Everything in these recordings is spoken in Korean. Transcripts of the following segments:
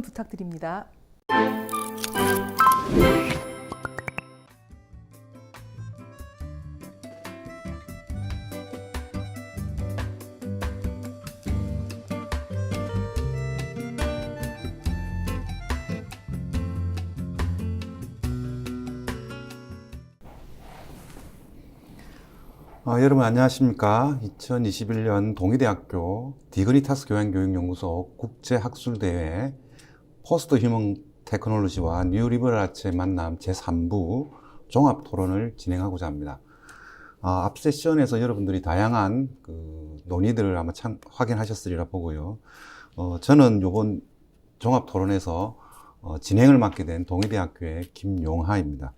부탁드립니다. 여러분 안녕하십니까. 2021년 동의대학교 디그니타스 교양교육연구소 국제학술대회 포스트 휴먼 테크놀로지와 뉴 리버럴 아츠의 만남 제3부 종합토론을 진행하고자 합니다. 앞 세션에서 여러분들이 다양한 논의들을 아마 확인하셨으리라 보고요. 저는 이번 종합토론에서 진행을 맡게 된 동의대학교의 김용하입니다.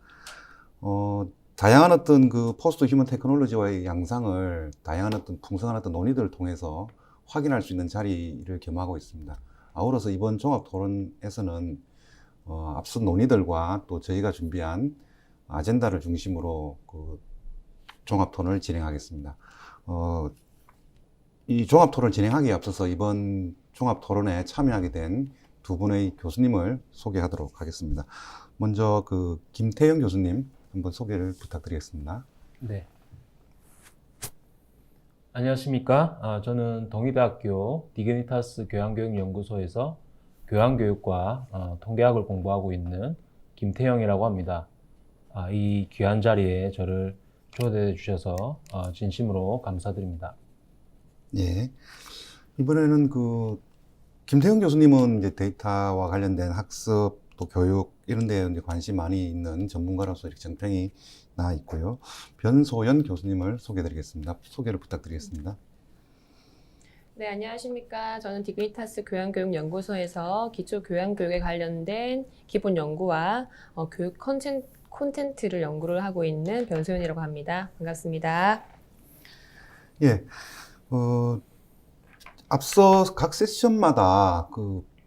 다양한 어떤 포스트 휴먼 테크놀로지와의 양상을 다양한 어떤 풍성한 어떤 논의들을 통해서 확인할 수 있는 자리를 겸하고 있습니다. 아울러서 이번 종합 토론에서는 앞선 논의들과 또 저희가 준비한 아젠다를 중심으로 종합 토론을 진행하겠습니다. 이 종합 토론을 진행하기에 앞서서 이번 종합 토론에 참여하게 된 두 분의 교수님을 소개하도록 하겠습니다. 먼저 김태영 교수님 한번 소개를 부탁드리겠습니다. 네. 안녕하십니까. 저는 동의대학교 디그니타스 교양교육연구소에서 교양교육과 통계학을 공부하고 있는 김태영이라고 합니다. 이 귀한 자리에 저를 초대해 주셔서 진심으로 감사드립니다. 예. 이번에는 김태영 교수님은 이제 데이터와 관련된 학습 또 교육 이런 데에 이제 관심 많이 있는 전문가로서 이렇게 정평이 나 있고요. 변소연 교수님을 소개해드리겠습니다. 소개를 부탁드리겠습니다. 네, 안녕하십니까. 저는 디그니타스 교양교육연구소에서 기초교양교육에 관련된 기본 연구와 교육 콘텐츠를 연구를 하고 있는 변소연이라고 합니다. 반갑습니다. 예. 앞서 각 세션마다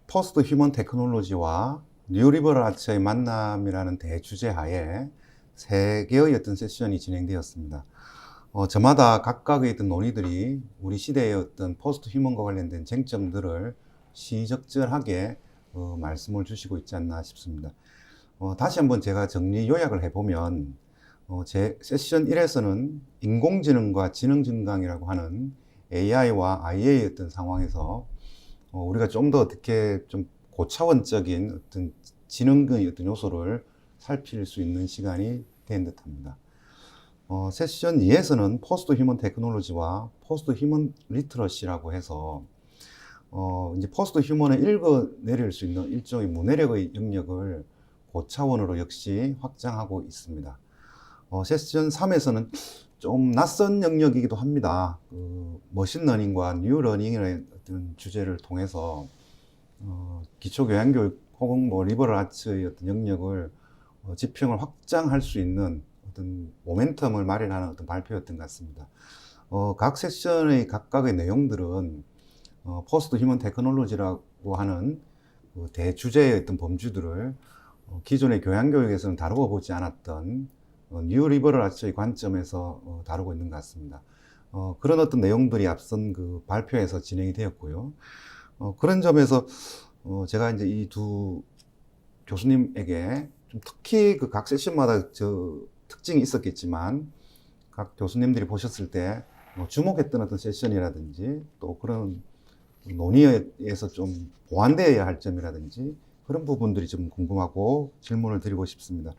포스트 휴먼 테크놀로지와 뉴 리버럴 아츠의 만남이라는 대주제 하에 3개의 어떤 세션이 진행되었습니다. 저마다 각각의 어떤 논의들이 우리 시대의 어떤 포스트 휴먼과 관련된 쟁점들을 시적절하게 말씀을 주시고 있지 않나 싶습니다. 다시 한번 제가 정리 요약을 해보면 제 세션 1에서는 인공지능과 지능 증강이라고 하는 AI와 IA의 어떤 상황에서 우리가 좀 더 어떻게 좀 고차원적인 어떤 지능의 어떤 요소를 살필 수 있는 시간이 된 듯합니다. 세션 2에서는 포스트 휴먼 테크놀로지와 포스트 휴먼 리터러시라고 해서 이제 포스트 휴먼을 읽어내릴 수 있는 일종의 문해력의 영역을 고차원으로 역시 확장하고 있습니다. 세션 3에서는 좀 낯선 영역이기도 합니다. 머신러닝과 뉴러닝이라는 어떤 주제를 통해서 기초교양교육 혹은 리버럴 아츠의 어떤 영역을 지평을 확장할 수 있는 어떤 모멘텀을 마련하는 어떤 발표였던 것 같습니다. 각 세션의 각각의 내용들은 포스트 휴먼 테크놀로지라고 하는 대주제의 어떤 범주들을 기존의 교양교육에서는 다루어 보지 않았던 뉴 리버럴 아츠의 관점에서 다루고 있는 것 같습니다. 그런 어떤 내용들이 앞선 발표에서 진행이 되었고요. 그런 점에서 제가 이제 이 두 교수님에게 좀 특히 각 세션마다 특징이 있었겠지만 각 교수님들이 보셨을 때 주목했던 어떤 세션이라든지 또 그런 논의에서 좀 보완되어야 할 점이라든지 그런 부분들이 좀 궁금하고 질문을 드리고 싶습니다.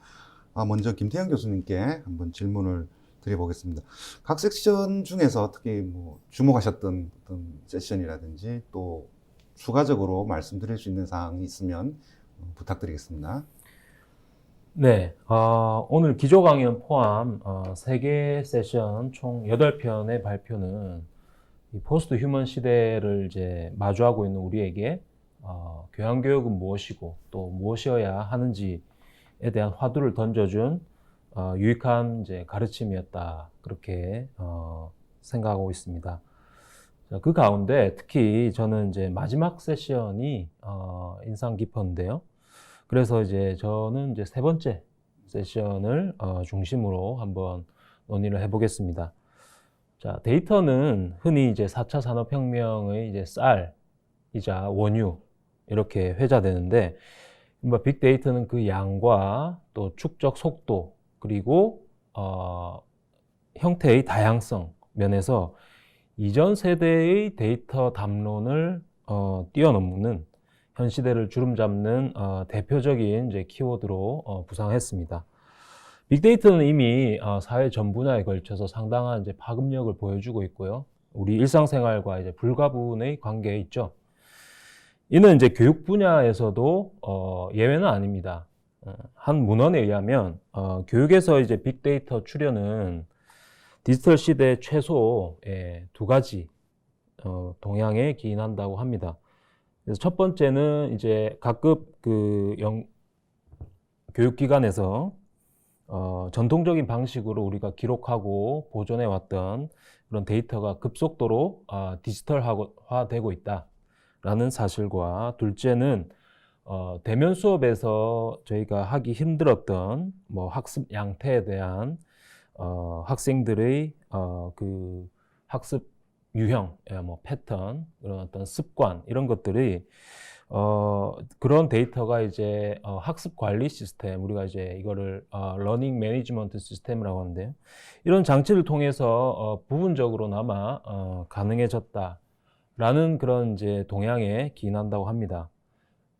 먼저 김태형 교수님께 한번 질문을 드려보겠습니다. 각 섹션 중에서 특히 주목하셨던 어떤 세션이라든지 또 추가적으로 말씀드릴 수 있는 사항이 있으면 부탁드리겠습니다. 네, 오늘 기조 강연 포함 3개 세션 총 8편의 발표는 이 포스트 휴먼 시대를 이제 마주하고 있는 우리에게 교양교육은 무엇이고 또 무엇이어야 하는지에 대한 화두를 던져준 유익한 이제 가르침이었다, 그렇게 생각하고 있습니다. 자, 그 가운데 특히 저는 이제 마지막 세션이 인상 깊었는데요. 그래서 이제 저는 이제 3번째 세션을 중심으로 한번 논의를 해보겠습니다. 자, 데이터는 흔히 이제 4차 산업혁명의 이제 쌀이자 원유, 이렇게 회자되는데, 뭐 빅데이터는 그 양과 또 축적 속도 그리고 형태의 다양성 면에서 이전 세대의 데이터 담론을 뛰어넘는 현 시대를 주름잡는 대표적인 이제 키워드로 부상했습니다. 빅데이터는 이미 사회 전 분야에 걸쳐서 상당한 이제 파급력을 보여주고 있고요. 우리 일상생활과 이제 불가분의 관계에 있죠. 이는 이제 교육 분야에서도 예외는 아닙니다. 한 문헌에 의하면 교육에서 이제 빅데이터 출현은 디지털 시대 최소 두 가지 동향에 기인한다고 합니다. 그래서 첫 번째는 이제 각급 교육기관에서 전통적인 방식으로 우리가 기록하고 보존해 왔던 그런 데이터가 급속도로 디지털화되고 있다라는 사실과, 둘째는 대면 수업에서 저희가 하기 힘들었던 뭐 학습 양태에 대한 학생들의 그 학습 유형, 뭐 패턴, 그런 어떤 습관, 이런 것들이 그런 데이터가 이제 학습 관리 시스템, 우리가 이제 이거를 러닝 매니지먼트 시스템이라고 하는데요. 이런 장치를 통해서 부분적으로나마 가능해졌다라는 그런 이제 동향에 기인한다고 합니다.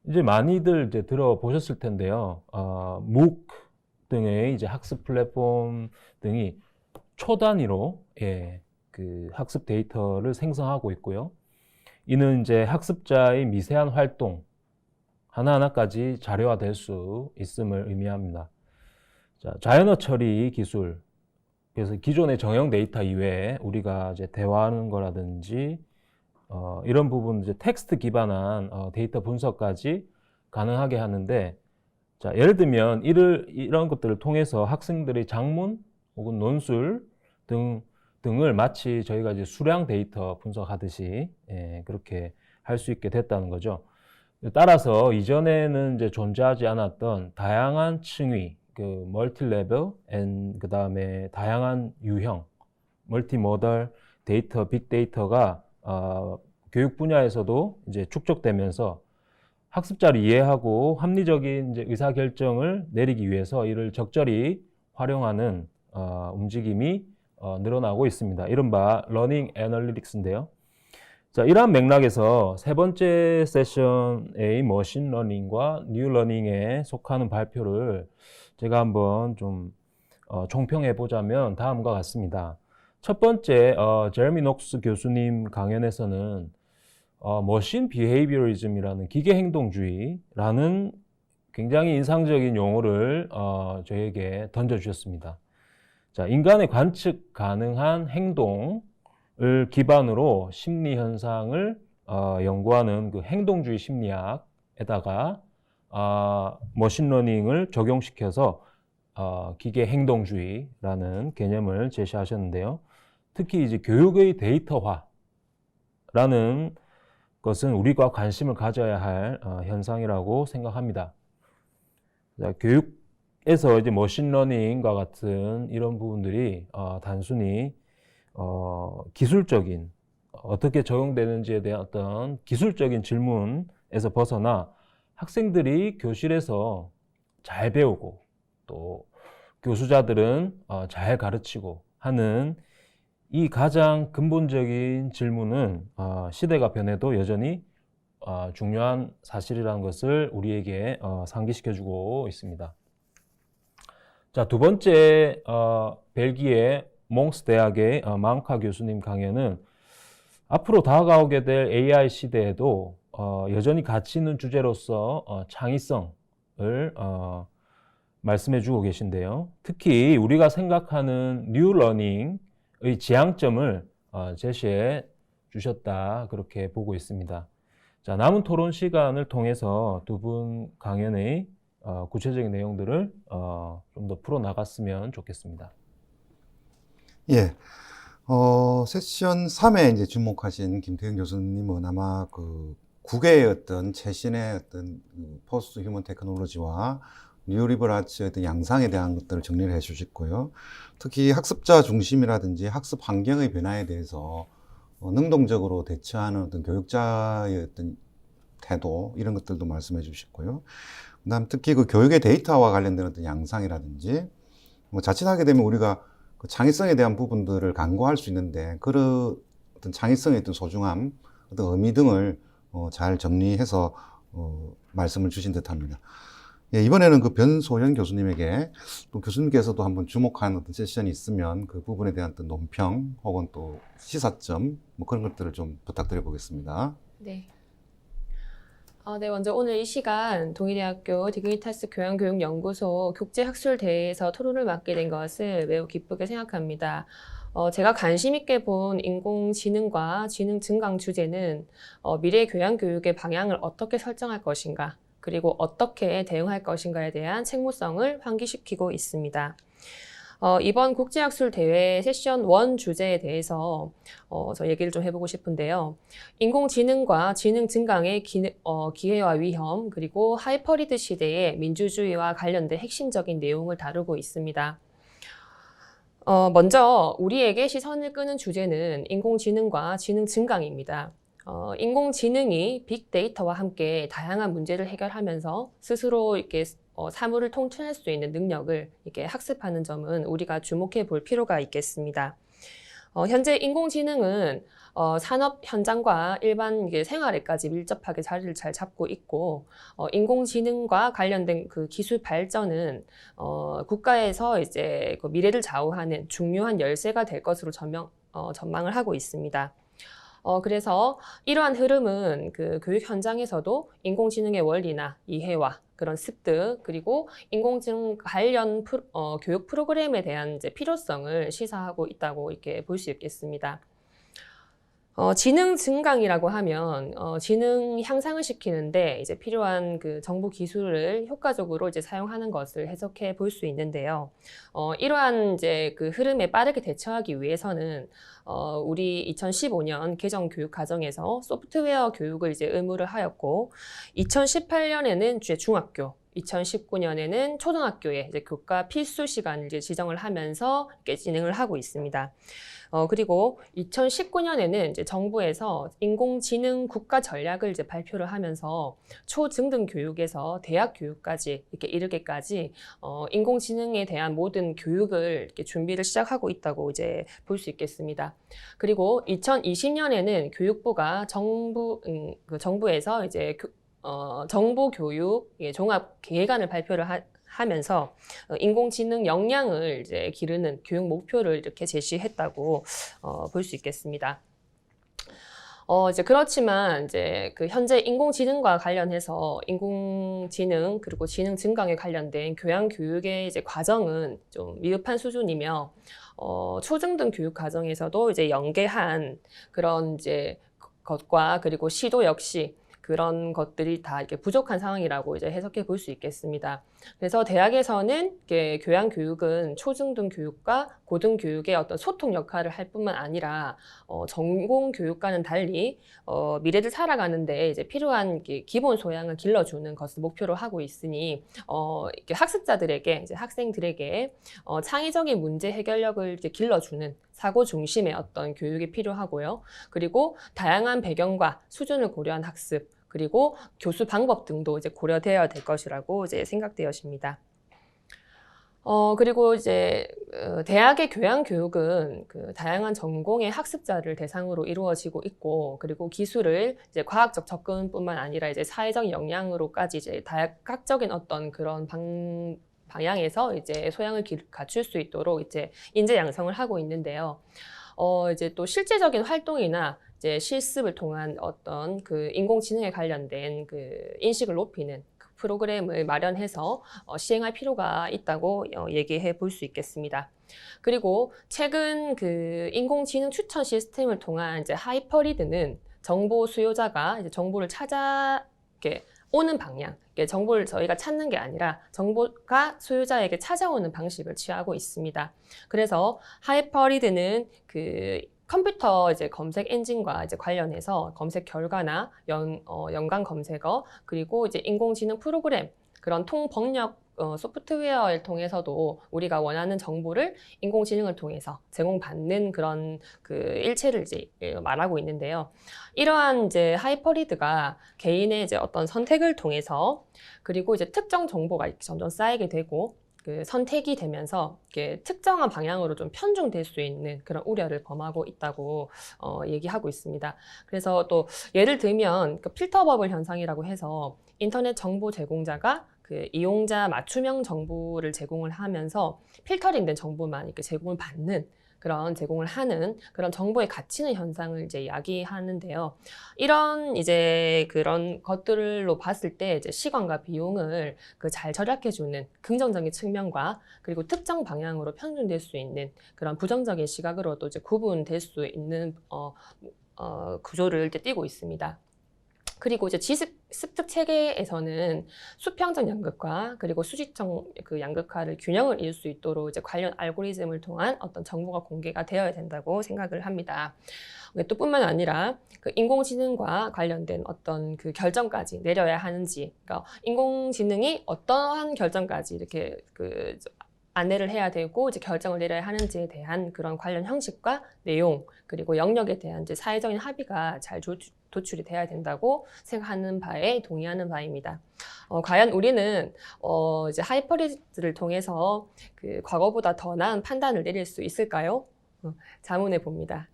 이제 많이들 이제 들어보셨을 텐데요. MOOC 등의 이제 학습 플랫폼 등이 초 단위로 그 학습 데이터를 생성하고 있고요. 이는 이제 학습자의 미세한 활동 하나하나까지 자료화될 수 있음을 의미합니다. 자, 자연어 처리 기술, 그래서 기존의 정형 데이터 이외에 우리가 이제 대화하는 거라든지 이런 부분, 이제 텍스트 기반한 데이터 분석까지 가능하게 하는데, 자, 예를 들면 이런 것들을 통해서 학생들의 작문 혹은 논술 등을 마치 저희가 이제 수량 데이터 분석하듯이 그렇게 할 수 있게 됐다는 거죠. 따라서 이전에는 이제 존재하지 않았던 다양한 층위, 그 멀티 레벨, 그 다음에 다양한 유형, 멀티모달 데이터, 빅데이터가 교육 분야에서도 이제 축적되면서 학습자를 이해하고 합리적인 이제 의사결정을 내리기 위해서 이를 적절히 활용하는 움직임이 늘어나고 있습니다. 이른바 러닝 애널리틱스인데요. 자, 이러한 맥락에서 세 번째 세션의 머신 러닝과 뉴 러닝에 속하는 발표를 제가 한번 좀 총평해 보자면 다음과 같습니다. 첫 번째, 제레미 녹스 교수님 강연에서는 머신 비헤이비어리즘이라는 기계 행동주의라는 굉장히 인상적인 용어를 저에게 던져주셨습니다. 자, 인간의 관측 가능한 행동을 기반으로 심리 현상을 연구하는 그 행동주의 심리학에다가 머신러닝을 적용시켜서 기계 행동주의라는 개념을 제시하셨는데요. 특히 이제 교육의 데이터화라는 것은 우리가 관심을 가져야 할 현상이라고 생각합니다. 자, 교육에서 이제 머신러닝과 같은 이런 부분들이 단순히 기술적인 어떻게 적용되는지에 대한 어떤 기술적인 질문에서 벗어나 학생들이 교실에서 잘 배우고 또 교수자들은 잘 가르치고 하는 이 가장 근본적인 질문은 시대가 변해도 여전히 중요한 사실이라는 것을 우리에게 상기시켜주고 있습니다. 자, 두 번째, 벨기에 몽스 대학의 망카 교수님 강연은 앞으로 다가오게 될 AI 시대에도 여전히 가치 있는 주제로서 창의성을 말씀해 주고 계신데요. 특히 우리가 생각하는 뉴 러닝의 지향점을 제시해 주셨다, 그렇게 보고 있습니다. 자, 남은 토론 시간을 통해서 두 분 강연의 구체적인 내용들을 좀 더 풀어나갔으면 좋겠습니다. 예. 세션 3에 이제 주목하신 김태형 교수님은 아마 그 국외의 어떤 최신의 어떤 포스트 휴먼 테크놀로지와 뉴리버럴 아츠의 어떤 양상에 대한 것들을 정리를 해 주셨고요. 특히 학습자 중심이라든지 학습 환경의 변화에 대해서 능동적으로 대처하는 어떤 교육자의 어떤 태도 이런 것들도 말씀해 주셨고요. 그다음 특히 그 교육의 데이터와 관련된 어떤 양상이라든지 뭐 자칫하게 되면 우리가 그 창의성에 대한 부분들을 간과할 수 있는데 그런 어떤 창의성의 어떤 소중함, 어떤 의미 등을 잘 정리해서 말씀을 주신 듯합니다. 예, 이번에는 그 변소연 교수님에게 또 교수님께서도 한번 주목한 어떤 세션이 있으면 그 부분에 대한 어떤 논평 혹은 또 시사점 뭐 그런 것들을 좀 부탁드려 보겠습니다. 네. 네, 먼저 오늘 이 시간 동의대학교 디그니타스 교양교육연구소 국제학술대회에서 토론을 맡게 된 것을 매우 기쁘게 생각합니다. 제가 관심 있게 본 인공지능과 지능 증강 주제는 미래 교양교육의 방향을 어떻게 설정할 것인가, 그리고 어떻게 대응할 것인가에 대한 책무성을 환기시키고 있습니다. 이번 국제학술대회 세션 1 주제에 대해서 저 얘기를 좀 해보고 싶은데요. 인공지능과 지능 증강의 기회와 위험, 그리고 하이퍼리드 시대의 민주주의와 관련된 핵심적인 내용을 다루고 있습니다. 먼저 우리에게 시선을 끄는 주제는 인공지능과 지능 증강입니다. 인공지능이 빅데이터와 함께 다양한 문제를 해결하면서 스스로 이렇게 사물을 통틀할 수 있는 능력을 이렇게 학습하는 점은 우리가 주목해 볼 필요가 있겠습니다. 현재 인공지능은 산업 현장과 일반 생활에까지 밀접하게 자리를 잘 잡고 있고, 인공지능과 관련된 그 기술 발전은 국가에서 이제 그 미래를 좌우하는 중요한 열쇠가 될 것으로 전망을 하고 있습니다. 그래서 이러한 흐름은 그 교육 현장에서도 인공지능의 원리나 이해와 그런 습득, 그리고 인공지능 관련 교육 프로그램에 대한 이제 필요성을 시사하고 있다고 이렇게 볼 수 있겠습니다. 지능 증강이라고 하면 지능 향상을 시키는데 이제 필요한 그 정보 기술을 효과적으로 이제 사용하는 것을 해석해 볼 수 있는데요. 이러한 이제 그 흐름에 빠르게 대처하기 위해서는 우리 2015년 개정 교육 과정에서 소프트웨어 교육을 이제 의무를 하였고, 2018년에는 이제 중학교, 2019년에는 초등학교에 이제 교과 필수 시간을 이제 지정을 하면서 이렇게 진행을 하고 있습니다. 그리고 2019년에는 이제 정부에서 인공지능 국가 전략을 이제 발표를 하면서 초중등 교육에서 대학 교육까지 이렇게 이르게까지 인공지능에 대한 모든 교육을 이렇게 준비를 시작하고 있다고 이제 볼 수 있겠습니다. 그리고 2020년에는 교육부가 정부에서 이제 정보교육 종합 계획안을 발표를 하면서 인공지능 역량을 이제 기르는 교육 목표를 이렇게 제시했다고 볼 수 있겠습니다. 이제 그렇지만 이제 그 현재 인공지능과 관련해서 인공지능 그리고 지능 증강에 관련된 교양 교육의 이제 과정은 좀 미흡한 수준이며 초중등 교육 과정에서도 이제 연계한 그런 이제 것과 그리고 시도 역시 그런 것들이 다 이렇게 부족한 상황이라고 이제 해석해 볼 수 있겠습니다. 그래서 대학에서는 이렇게 교양 교육은 초중등 교육과 고등 교육의 어떤 소통 역할을 할 뿐만 아니라 전공 교육과는 달리 미래를 살아가는데 이제 필요한 기본 소양을 길러주는 것을 목표로 하고 있으니 이렇게 학습자들에게 이제 학생들에게 창의적인 문제 해결력을 이제 길러주는 사고 중심의 어떤 교육이 필요하고요. 그리고 다양한 배경과 수준을 고려한 학습, 그리고 교수 방법 등도 이제 고려되어야 될 것이라고 이제 생각되어집니다. 그리고 이제 대학의 교양 교육은 그 다양한 전공의 학습자를 대상으로 이루어지고 있고, 그리고 기술을 이제 과학적 접근뿐만 아니라 이제 사회적 역량으로까지 이제 다각적인 어떤 그런 방향에서 이제 소양을 갖출 수 있도록 이제 인재 양성을 하고 있는데요. 이제 또 실제적인 활동이나 이제 실습을 통한 어떤 그 인공지능에 관련된 그 인식을 높이는 그 프로그램을 마련해서 시행할 필요가 있다고 얘기해 볼 수 있겠습니다. 그리고 최근 그 인공지능 추천 시스템을 통한 이제 하이퍼리드는 정보 수요자가 이제 정보를 찾아 이렇게 오는 방향, 정보를 저희가 찾는 게 아니라 정보가 소유자에게 찾아오는 방식을 취하고 있습니다. 그래서 하이퍼리드는 그 컴퓨터 이제 검색 엔진과 이제 관련해서 검색 결과나 연관 검색어, 그리고 이제 인공지능 프로그램, 그런 통번역 소프트웨어를 통해서도 우리가 원하는 정보를 인공지능을 통해서 제공받는 그런 그 일체를 이제 말하고 있는데요. 이러한 이제 하이퍼리드가 개인의 이제 어떤 선택을 통해서 그리고 이제 특정 정보가 이렇게 점점 쌓이게 되고 그 선택이 되면서 이렇게 특정한 방향으로 좀 편중될 수 있는 그런 우려를 범하고 있다고 얘기하고 있습니다. 그래서 또 예를 들면 그 필터 버블 현상이라고 해서 인터넷 정보 제공자가 그 이용자 맞춤형 정보를 제공을 하면서 필터링된 정보만 이렇게 제공을 받는 그런 제공을 하는 그런 정보에 갇히는 현상을 이제 이야기하는데요. 이런 이제 그런 것들로 봤을 때 이제 시간과 비용을 그 잘 절약해주는 긍정적인 측면과 그리고 특정 방향으로 편중될 수 있는 그런 부정적인 시각으로도 이제 구분될 수 있는 구조를 이제 띠고 있습니다. 그리고 이제 지식 습득 체계에서는 수평적 양극화 그리고 수직적 그 양극화를 균형을 이룰 수 있도록 이제 관련 알고리즘을 통한 어떤 정보가 공개가 되어야 된다고 생각을 합니다. 또 뿐만 아니라 그 인공지능과 관련된 어떤 그 결정까지 내려야 하는지, 그러니까 인공지능이 어떠한 결정까지 이렇게 그 안내를 해야 되고 이제 결정을 내려야 하는지에 대한 그런 관련 형식과 내용 그리고 영역에 대한 이제 사회적인 합의가 잘 도출이 돼야 된다고 생각하는 바에 동의하는 바입니다. 과연 우리는 이제 하이퍼리드를 통해서 그 과거보다 더 나은 판단을 내릴 수 있을까요? 자문해 봅니다.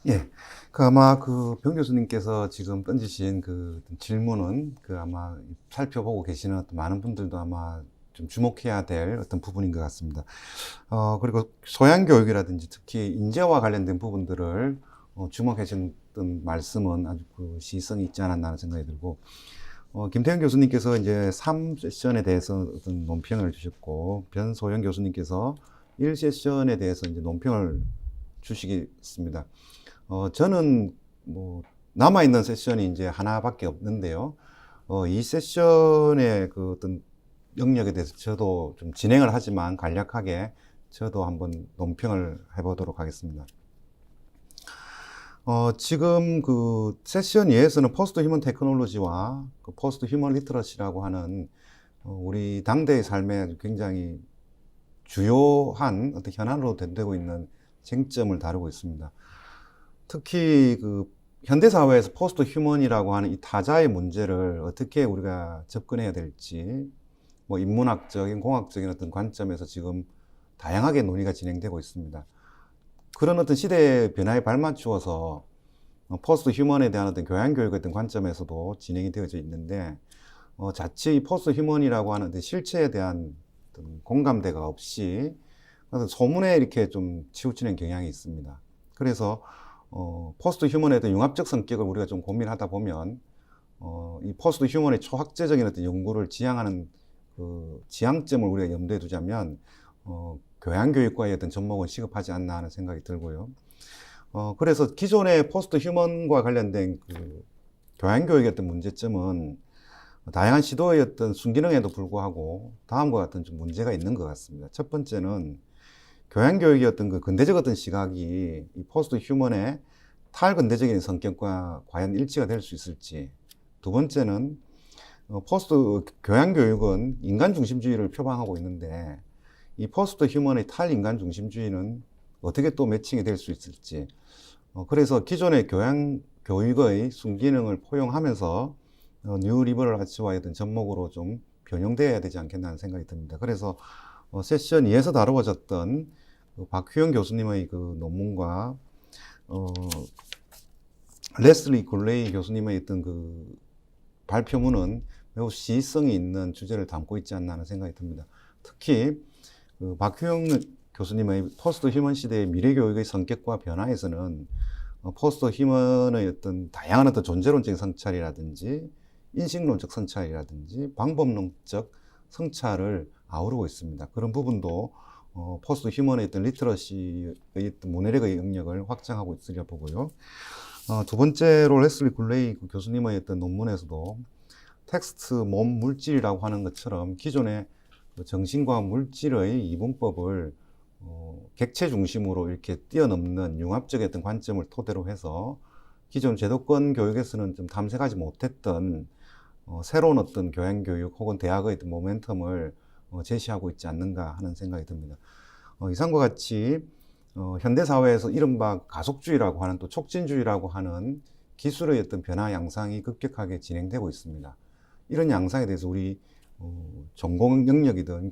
예, 그 아마 그 병 교수님께서 지금 던지신 그 질문은 그 아마 살펴보고 계시는 어떤 많은 분들도 아마 좀 주목해야 될 어떤 부분인 것 같습니다. 그리고 소양 교육이라든지 특히 인재와 관련된 부분들을 주목하셨던 말씀은 아주 그 시의성이 있지 않았나 하는 생각이 들고, 김태현 교수님께서 이제 3세션에 대해서 어떤 논평을 주셨고, 변소영 교수님께서 1세션에 대해서 이제 논평을 주시겠습니다. 저는 뭐 남아있는 세션이 이제 하나밖에 없는데요. 이 세션의 그 어떤 영역에 대해서 저도 좀 진행을 하지만 간략하게 저도 한번 논평을 해보도록 하겠습니다. 지금 그 세션 2에서는 포스트 휴먼 테크놀로지와 그 포스트 휴먼 리터러시라고 하는 우리 당대의 삶에 굉장히 주요한 어떤 현안으로 된되고 있는 쟁점을 다루고 있습니다. 특히 그 현대사회에서 포스트 휴먼이라고 하는 이 타자의 문제를 어떻게 우리가 접근해야 될지 뭐 인문학적인, 공학적인 어떤 관점에서 지금 다양하게 논의가 진행되고 있습니다. 그런 어떤 시대의 변화에 발맞추어서 포스트 휴먼에 대한 어떤 교양교육의 어떤 관점에서도 진행이 되어져 있는데, 자칫 이 포스트 휴먼이라고 하는 어떤 실체에 대한 어떤 공감대가 없이 소문에 이렇게 좀 치우치는 경향이 있습니다. 그래서 포스트 휴먼에 대한 융합적 성격을 우리가 좀 고민하다 보면 이 포스트 휴먼의 초학제적인 어떤 연구를 지향하는 그 지향점을 우리가 염두에 두자면 교양교육과의 어떤 접목은 시급하지 않나 하는 생각이 들고요. 그래서 기존의 포스트 휴먼과 관련된 그 교양교육의 어떤 문제점은 다양한 시도의 어떤 순기능에도 불구하고 다음과 같은 좀 문제가 있는 것 같습니다. 첫 번째는 교양교육의 어떤 그 근대적 어떤 시각이 이 포스트 휴먼의 탈근대적인 성격과 과연 일치가 될 수 있을지. 두 번째는 포스트 교양교육은 인간 중심주의를 표방하고 있는데 이 포스트 휴먼의 탈인간 중심주의는 어떻게 또 매칭이 될 수 있을지. 그래서 기존의 교육의 순기능을 포용하면서 뉴 리버럴 아츠와의 어떤 접목으로 좀 변형되어야 되지 않겠나 하는 생각이 듭니다. 그래서 세션 2에서 다루어졌던 그 박휘영 교수님의 그 논문과 레슬리 굴레이 교수님의 어떤 그 발표문은 매우 시의성이 있는 주제를 담고 있지 않나 하는 생각이 듭니다. 특히 그 박휘영 교수님의 포스트 휴먼 시대의 미래교육의 성격과 변화에서는 포스트 휴먼의 어떤 다양한 어떤 존재론적인 성찰이라든지 인식론적 성찰이라든지 방법론적 성찰을 아우르고 있습니다. 그런 부분도 포스트 휴먼의 어떤 리터러시의 어떤 모내력의 영역을 확장하고 있으려 보고요. 두 번째로 레슬리 굴레이 교수님의 어떤 논문에서도 텍스트, 몸, 물질이라고 하는 것처럼 기존의 정신과 물질의 이분법을 객체 중심으로 이렇게 뛰어넘는 융합적 어떤 관점을 토대로 해서 기존 제도권 교육에서는 좀 탐색하지 못했던 새로운 어떤 교양교육 혹은 대학의 어떤 모멘텀을 제시하고 있지 않는가 하는 생각이 듭니다. 이상과 같이 현대사회에서 이른바 가속주의라고 하는 또 촉진주의라고 하는 기술의 어떤 변화 양상이 급격하게 진행되고 있습니다. 이런 양상에 대해서 우리 전공 영역이든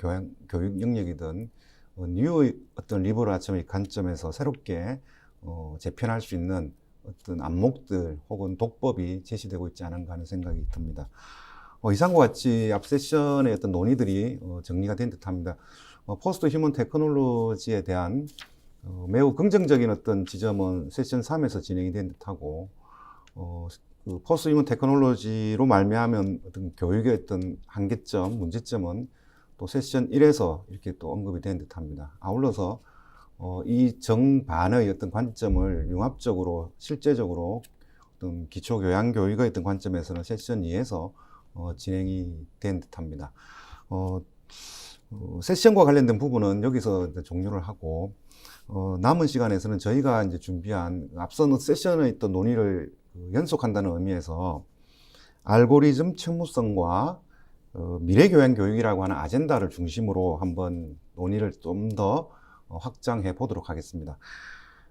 교육 영역이든 뉴의 어떤 리버럴 아침의 관점에서 새롭게 재편할 수 있는 어떤 안목들 혹은 독법이 제시되고 있지 않은가 하는 생각이 듭니다. 이상과 같이 앞 세션의 어떤 논의들이 정리가 된 듯합니다. 포스트 휴먼 테크놀로지에 대한 매우 긍정적인 어떤 지점은 세션 3에서 진행이 된 듯하고 그 포스트 휴먼 테크놀로지로 말미암은 어떤 교육의 어떤 한계점, 문제점은 또 세션 1에서 이렇게 또 언급이 된 듯합니다. 아울러서 이 정반의 어떤 관점을 융합적으로 실제적으로 어떤 기초교양교육의 어떤 관점에서는 세션 2에서 진행이 된 듯합니다. 세션과 관련된 부분은 여기서 이제 종료를 하고 남은 시간에서는 저희가 이제 준비한 앞선 세션에 있던 논의를 연속한다는 의미에서 알고리즘 책무성과 미래교양 교육이라고 하는 아젠다를 중심으로 한번 논의를 좀 더 확장해 보도록 하겠습니다.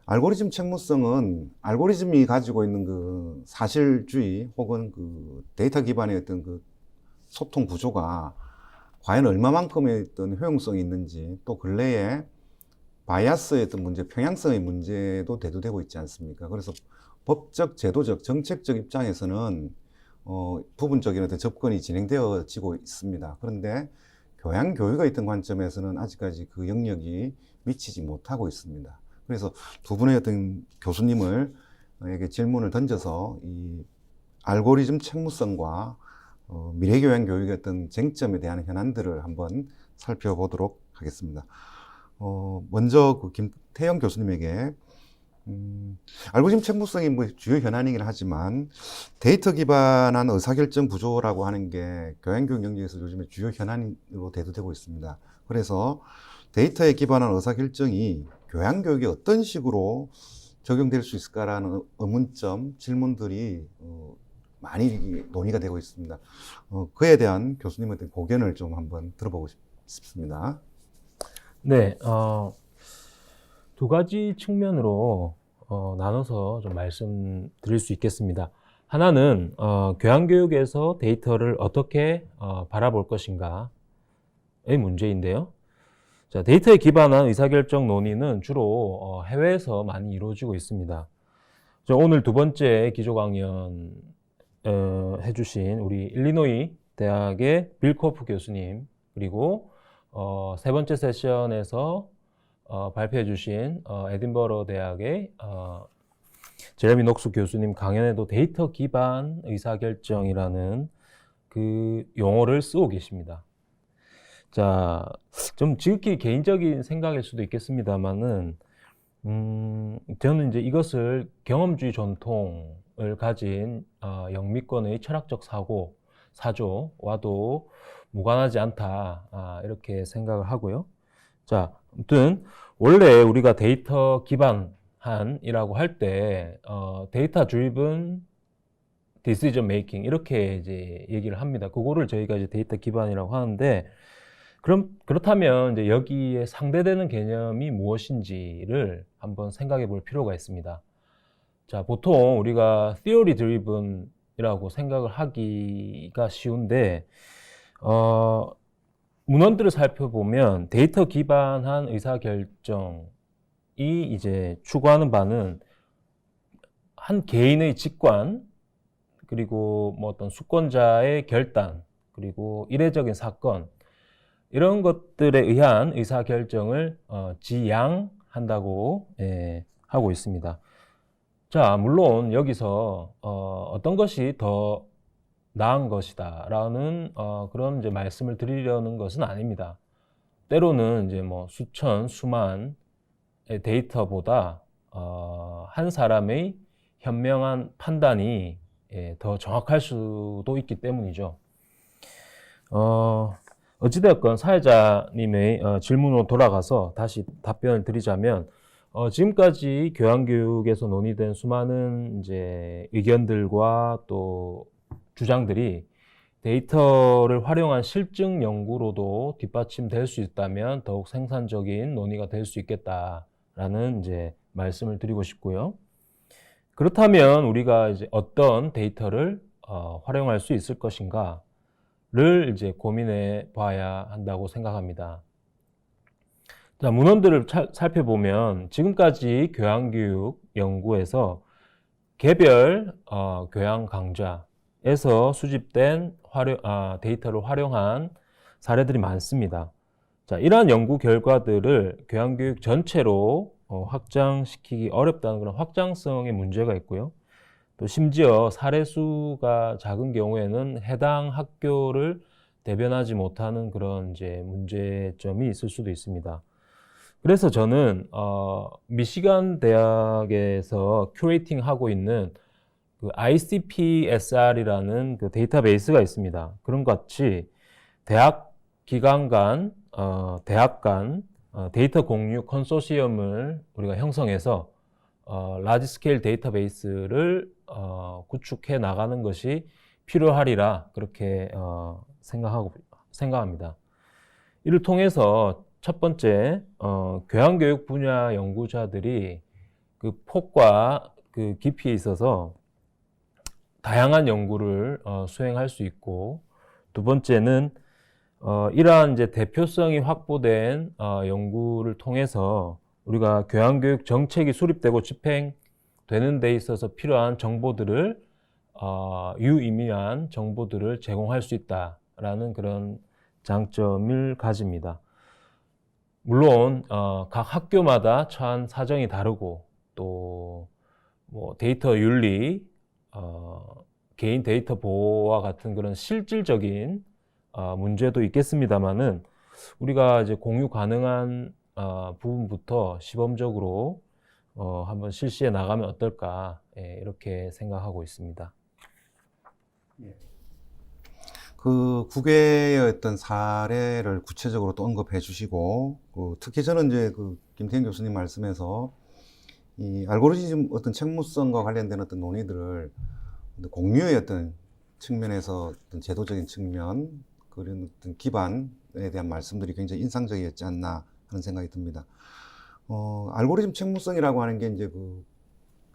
알고리즘 책무성은 알고리즘이 가지고 있는 그 사실주의 혹은 그 데이터 기반의 어떤 그 소통 구조가 과연 얼마만큼의 어떤 효용성이 있는지, 또 근래에 바이아스의 어떤 문제, 평양성의 문제도 대두되고 있지 않습니까? 그래서 법적, 제도적, 정책적 입장에서는 부분적인 어떤 접근이 진행되어지고 있습니다. 그런데 교양 교육에 있던 관점에서는 아직까지 그 영역이 미치지 못하고 있습니다. 그래서 두 분의 어떤 교수님에게 질문을 던져서 이 알고리즘 책무성과 미래교양 교육의 어떤 쟁점에 대한 현안들을 한번 살펴보도록 하겠습니다. 먼저 그 김태영 교수님에게 알고리즘 책무성이 뭐 주요 현안이긴 하지만 데이터 기반한 의사결정 구조라고 하는 게 교양교육 영역에서 요즘에 주요 현안으로 대두되고 있습니다. 그래서 데이터에 기반한 의사결정이 교양교육에 어떤 식으로 적용될 수 있을까라는 의문점, 질문들이 많이 논의가 되고 있습니다. 그에 대한 교수님의 고견을 좀 한번 들어보고 싶습니다. 네, 두 가지 측면으로 나눠서 좀 말씀드릴 수 있겠습니다. 하나는 교양교육에서 데이터를 어떻게 바라볼 것인가의 문제인데요. 자, 데이터에 기반한 의사결정 논의는 주로 해외에서 많이 이루어지고 있습니다. 오늘 두 번째 기조 강연 해주신 우리 일리노이 대학의 빌 코프 교수님, 그리고 세 번째 세션에서 발표해 주신 에딘버러 대학의 제레미 녹스 교수님 강연에도 데이터 기반 의사결정이라는 그 용어를 쓰고 계십니다. 자, 좀 지극히 개인적인 생각일 수도 있겠습니다만은 저는 이제 이것을 경험주의 전통을 가진 영미권의 철학적 사조와도 무관하지 않다, 이렇게 생각을 하고요. 자, 아무튼 원래 우리가 데이터 기반한이라고 할 때 데이터 드리븐 디시전 메이킹 이렇게 이제 얘기를 합니다. 그거를 저희가 이제 데이터 기반이라고 하는데, 그렇다면 이제 여기에 상대되는 개념이 무엇인지를 한번 생각해 볼 필요가 있습니다. 자, 보통 우리가 theory driven이라고 생각을 하기가 쉬운데, 문헌들을 살펴보면 데이터 기반한 의사결정이 이제 추구하는 바는 한 개인의 직관, 그리고 뭐 어떤 수권자의 결단, 그리고 이례적인 사건, 이런 것들에 의한 의사결정을 지향한다고 하고 있습니다. 자, 물론 여기서 어떤 것이 더 나은 것이다 라는 그런 이제 말씀을 드리려는 것은 아닙니다. 때로는 이제 뭐 수천, 수만의 데이터보다 한 사람의 현명한 판단이 더 정확할 수도 있기 때문이죠. 어찌되었건 사회자님의 질문으로 돌아가서 다시 답변을 드리자면, 지금까지 교양교육에서 논의된 수많은 이제 의견들과 또 주장들이 데이터를 활용한 실증 연구로도 뒷받침될 수 있다면 더욱 생산적인 논의가 될 수 있겠다라는 이제 말씀을 드리고 싶고요. 그렇다면 우리가 이제 어떤 데이터를 활용할 수 있을 것인가를 이제 고민해 봐야 한다고 생각합니다. 자, 문헌들을 살펴보면 지금까지 교양교육 연구에서 개별 교양 강좌에서 수집된 데이터를 활용한 사례들이 많습니다. 자, 이러한 연구 결과들을 교양교육 전체로 확장시키기 어렵다는 그런 확장성의 문제가 있고요. 또 심지어 사례 수가 작은 경우에는 해당 학교를 대변하지 못하는 그런 이제 문제점이 있을 수도 있습니다. 그래서 저는 미시간 대학에서 큐레이팅 하고 있는 그 ICPSR이라는 그 데이터베이스가 있습니다. 그런 것 같이 대학 기관 간, 대학 간 데이터 공유 컨소시엄을 우리가 형성해서 라지 스케일 데이터베이스를 구축해 나가는 것이 필요하리라 그렇게 생각합니다. 이를 통해서 첫 번째, 교양교육 분야 연구자들이 그 폭과 그 깊이에 있어서 다양한 연구를 수행할 수 있고, 두 번째는 이러한 이제 대표성이 확보된 연구를 통해서 우리가 교양교육 정책이 수립되고 집행되는 데 있어서 필요한 정보들을 유의미한 정보들을 제공할 수 있다라는 그런 장점을 가집니다. 물론 각 학교마다 처한 사정이 다르고 또 뭐 데이터 윤리, 개인 데이터 보호와 같은 그런 실질적인 문제도 있겠습니다만은 우리가 이제 공유 가능한 부분부터 시범적으로 한번 실시해 나가면 어떨까, 이렇게 생각하고 있습니다. 그 국외의 어떤 사례를 구체적으로 또 언급해 주시고, 특히 저는 이제 그 김태형 교수님 말씀에서 이 알고리즘 어떤 책무성과 관련된 어떤 논의들을 공유의 어떤 측면에서 어떤 제도적인 측면, 그런 어떤 기반에 대한 말씀들이 굉장히 인상적이었지 않나 하는 생각이 듭니다. 알고리즘 책무성이라고 하는 게 이제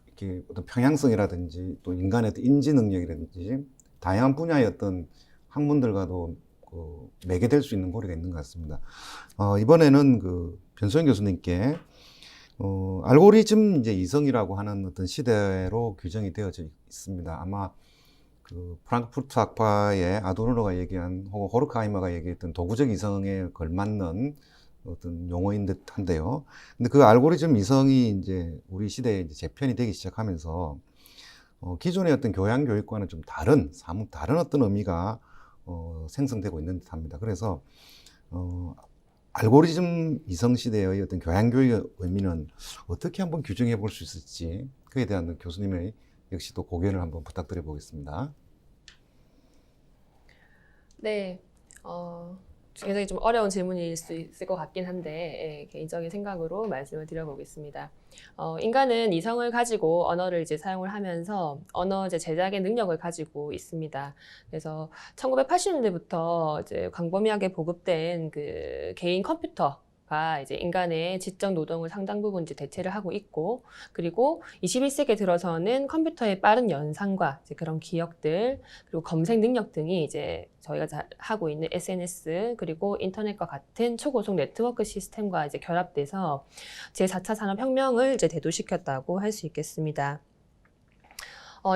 이렇게 어떤 평양성이라든지 또 인간의 어떤 인지 능력이라든지 다양한 분야의 어떤 학문들과도 매개될 수 있는 고리가 있는 것 같습니다. 이번에는 변소영 교수님께 알고리즘 이제 이성이라고 하는 어떤 시대로 규정이 되어져 있습니다. 아마 프랑크푸르트 학파의 아도르노가 얘기한 혹은 호르크하이머가 얘기했던 도구적 이성에 걸맞는 어떤 용어인 듯한데요. 근데 그 알고리즘 이성이 이제 우리 시대에 이제 재편이 되기 시작하면서 기존의 어떤 교양 교육과는 좀 사뭇 다른 어떤 의미가 생성되고 있는 듯합니다. 그래서 알고리즘 이성 시대의 어떤 교양 교육의 의미는 어떻게 한번 규정해 볼 수 있을지, 그에 대한 교수님의 역시 또 고견을 한번 부탁드려 보겠습니다. 네, 굉장히 좀 어려운 질문일 수 있을 것 같긴 한데, 개인적인 생각으로 말씀을 드려보겠습니다. 인간은 이성을 가지고 언어를 이제 사용을 하면서 언어 이제 제작의 능력을 가지고 있습니다. 그래서 1980년대부터 이제 광범위하게 보급된 그 개인 컴퓨터가 이제 인간의 지적 노동을 상당 부분 이제 대체를 하고 있고, 그리고 21세기에 들어서는 컴퓨터의 빠른 연상과 이제 그런 기억들, 그리고 검색 능력 등이 이제 저희가 하고 있는 SNS 그리고 인터넷과 같은 초고속 네트워크 시스템과 이제 결합돼서 제4차 산업혁명을 이제 대두시켰다고 할 수 있겠습니다.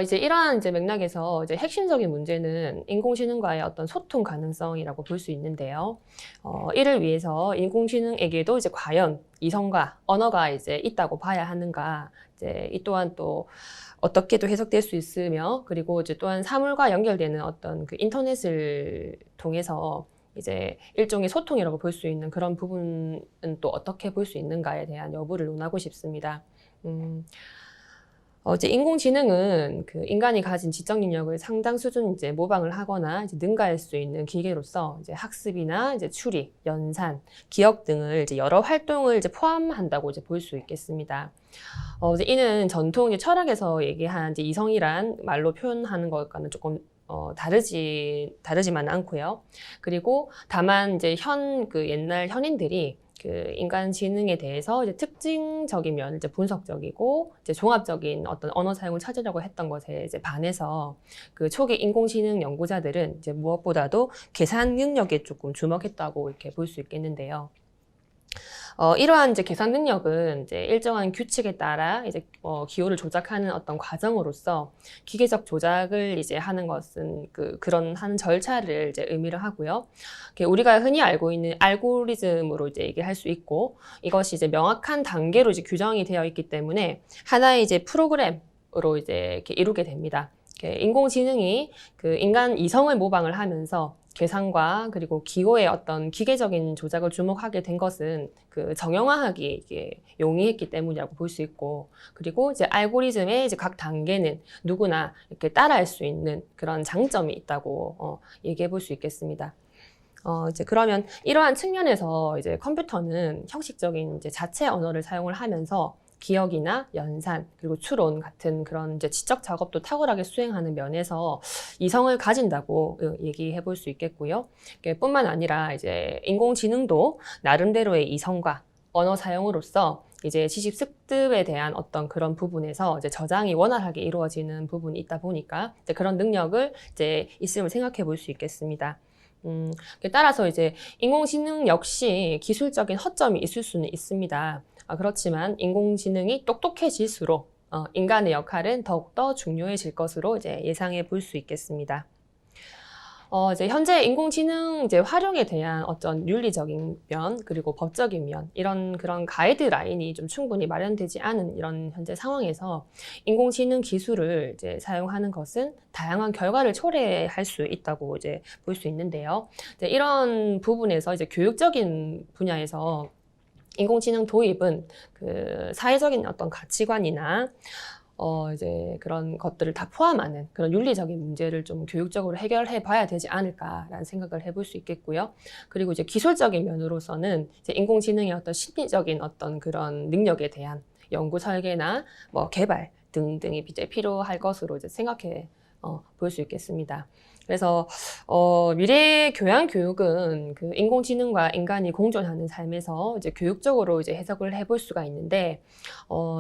이제 이러한 이제 맥락에서 이제 핵심적인 문제는 인공지능과의 어떤 소통 가능성이라고 볼 수 있는데요. 이를 위해서 인공지능에게도 이제 과연 이성과 언어가 이제 있다고 봐야 하는가, 이제 이 또한 또 어떻게 또 해석될 수 있으며, 그리고 이제 또한 사물과 연결되는 어떤 그 인터넷을 통해서 이제 일종의 소통이라고 볼 수 있는 그런 부분은 또 어떻게 볼 수 있는가에 대한 여부를 논하고 싶습니다. 이제 인공지능은 그 인간이 가진 지적 능력을 상당 수준 이제 모방을 하거나 이제 능가할 수 있는 기계로서 이제 학습이나 이제 추리, 연산, 기억 등을 이제 여러 활동을 이제 포함한다고 이제 볼 수 있겠습니다. 이제 이는 전통 이제 철학에서 얘기한 이제 이성이란 말로 표현하는 것과는 조금 다르지만 않고요. 그리고 다만 이제 옛날 현인들이 그 인간 지능에 대해서 이제 특징적인 면을 이제 분석적이고 이제 종합적인 어떤 언어 사용을 찾으려고 했던 것에 이제 반해서 그 초기 인공지능 연구자들은 이제 무엇보다도 계산 능력에 조금 주목했다고 이렇게 볼 수 있겠는데요. 이러한 이제 계산 능력은 이제 일정한 규칙에 따라 이제 기호를 조작하는 어떤 과정으로서 기계적 조작을 이제 하는 것은 그런 하는 절차를 이제 의미를 하고요. 우리가 흔히 알고 있는 알고리즘으로 이제 얘기할 수 있고 이것이 이제 명확한 단계로 이제 규정이 되어 있기 때문에 하나의 이제 프로그램으로 이제 이렇게 이루게 됩니다. 인공지능이 그 인간 이성을 모방을 하면서 계산과 그리고 기호의 어떤 기계적인 조작을 주목하게 된 것은 그 정형화하기 이게 용이했기 때문이라고 볼 수 있고, 그리고 이제 알고리즘의 이제 각 단계는 누구나 이렇게 따라할 수 있는 그런 장점이 있다고 얘기해 볼 수 있겠습니다. 이제 그러면 이러한 측면에서 이제 컴퓨터는 형식적인 이제 자체 언어를 사용을 하면서 기억이나 연산, 그리고 추론 같은 그런 이제 지적 작업도 탁월하게 수행하는 면에서 이성을 가진다고 얘기해 볼 수 있겠고요. 뿐만 아니라 이제 인공지능도 나름대로의 이성과 언어 사용으로서 이제 지식 습득에 대한 어떤 그런 부분에서 이제 저장이 원활하게 이루어지는 부분이 있다 보니까 이제 그런 능력을 이제 있음을 생각해 볼 수 있겠습니다. 따라서 이제 인공지능 역시 기술적인 허점이 있을 수는 있습니다. 그렇지만 인공지능이 똑똑해질수록 인간의 역할은 더욱더 중요해질 것으로 이제 예상해 볼 수 있겠습니다. 이제 현재 인공지능 이제 활용에 대한 어떤 윤리적인 면, 그리고 법적인 면, 이런 그런 가이드라인이 좀 충분히 마련되지 않은 이런 현재 상황에서 인공지능 기술을 이제 사용하는 것은 다양한 결과를 초래할 수 있다고 이제 볼 수 있는데요. 이제 이런 부분에서 이제 교육적인 분야에서 인공지능 도입은 그 사회적인 어떤 가치관이나 이제 그런 것들을 다 포함하는 그런 윤리적인 문제를 좀 교육적으로 해결해 봐야 되지 않을까라는 생각을 해볼 수 있겠고요. 그리고 이제 기술적인 면으로서는 이제 인공지능의 어떤 심리적인 어떤 그런 능력에 대한 연구 설계나 뭐 개발 등등이 이제 필요할 것으로 이제 생각해 볼 수 있겠습니다. 그래서 미래 교양 교육은 그 인공지능과 인간이 공존하는 삶에서 이제 교육적으로 이제 해석을 해볼 수가 있는데,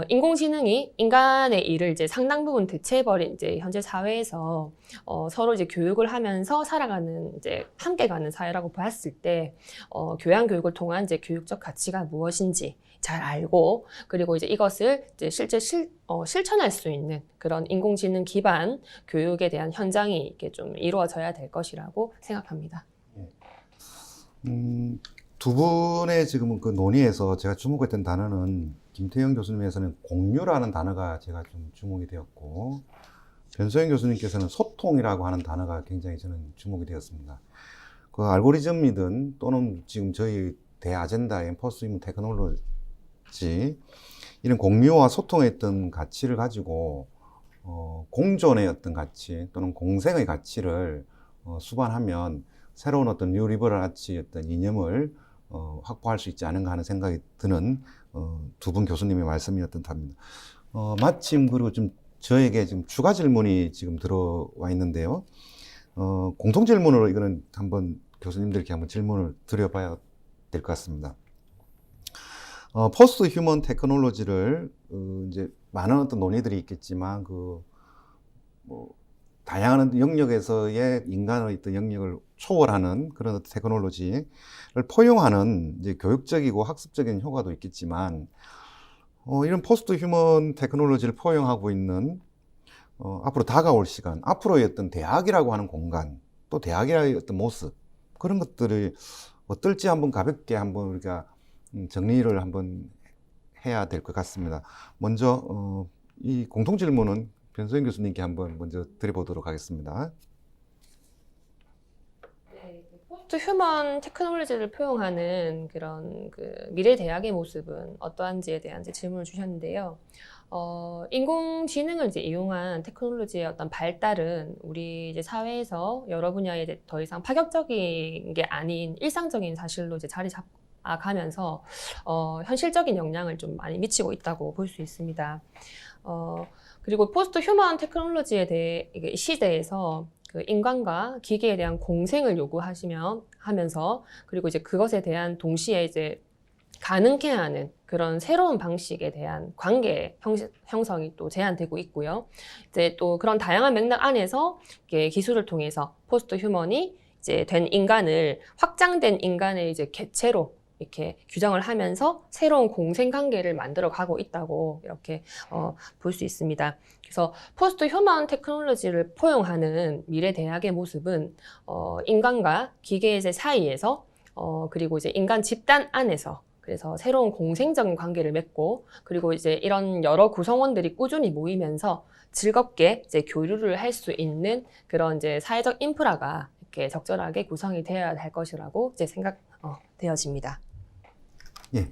인공지능이 인간의 일을 이제 상당 부분 대체해버린 이제 현재 사회에서 서로 이제 교육을 하면서 살아가는 이제 함께 가는 사회라고 봤을 때 교양 교육을 통한 이제 교육적 가치가 무엇인지 잘 알고, 그리고 이제 이것을 이제 실제 실천할 수 있는 그런 인공지능 기반 교육에 대한 현장이 이렇게 좀 이루어져야 될 것이라고 생각합니다. 두 분의 지금 그 논의에서 제가 주목했던 단어는 김태형 교수님에서는 공유라는 단어가 제가 좀 주목이 되었고, 변소영 교수님께서는 소통이라고 하는 단어가 굉장히 저는 주목이 되었습니다. 그 알고리즘이든 또는 지금 저희 대 아젠다인 퍼스트 휴먼 테크놀로지, 이런 공유와 소통의 어떤 가치를 가지고 공존의 어떤 가치 또는 공생의 가치를 수반하면 새로운 어떤 뉴리버럴 아치 어떤 이념을 확보할 수 있지 않은가 하는 생각이 드는 두 분 교수님의 말씀이었던 탑니다. 마침 그리고 좀 저에게 지금 추가 질문이 지금 들어와 있는데요. 공통 질문으로 이거는 한번 교수님들께 한번 질문을 드려봐야 될 것 같습니다. 포스트 휴먼 테크놀로지를 이제 많은 어떤 논의들이 있겠지만 다양한 영역에서의 인간의 어떤 영역을 초월하는 그런 어떤 테크놀로지를 포용하는 이제 교육적이고 학습적인 효과도 있겠지만 이런 포스트 휴먼 테크놀로지를 포용하고 있는 앞으로 다가올 시간, 앞으로의 어떤 대학이라고 하는 공간, 또 대학이라의 어떤 모습, 그런 것들을 어떨지 한번 가볍게 한번 우리가 정리를 한번 해야 될 것 같습니다. 먼저 이 공통 질문은 변소영 교수님께 한번 먼저 드려보도록 하겠습니다. 네, 포스트 휴먼 테크놀로지를 포용하는 그런 그 미래 대학의 모습은 어떠한지에 대한 이제 질문을 주셨는데요. 인공지능을 이제 이용한 테크놀로지의 어떤 발달은 우리 이제 사회에서 여러 분야에 더 이상 파격적인 게 아닌 일상적인 사실로 이제 자리 잡아가면서 현실적인 영향을 좀 많이 미치고 있다고 볼 수 있습니다. 그리고 포스트 휴먼 테크놀로지에 대해 시대에서 그 인간과 기계에 대한 공생을 하면서 그리고 이제 그것에 대한 동시에 이제 가능케 하는 그런 새로운 방식에 대한 관계 형성이 또 제한되고 있고요. 이제 또 그런 다양한 맥락 안에서 이렇게 기술을 통해서 포스트 휴먼이 이제 된 인간을 확장된 인간의 이제 개체로 이렇게 규정을 하면서 새로운 공생 관계를 만들어 가고 있다고 이렇게 볼 수 있습니다. 그래서 포스트 휴먼 테크놀로지를 포용하는 미래 대학의 모습은 인간과 기계 이제 사이에서 그리고 이제 인간 집단 안에서 그래서 새로운 공생적인 관계를 맺고 그리고 이제 이런 여러 구성원들이 꾸준히 모이면서 즐겁게 이제 교류를 할 수 있는 그런 이제 사회적 인프라가 이렇게 적절하게 구성이 되어야 할 것이라고 이제 되어집니다. 예.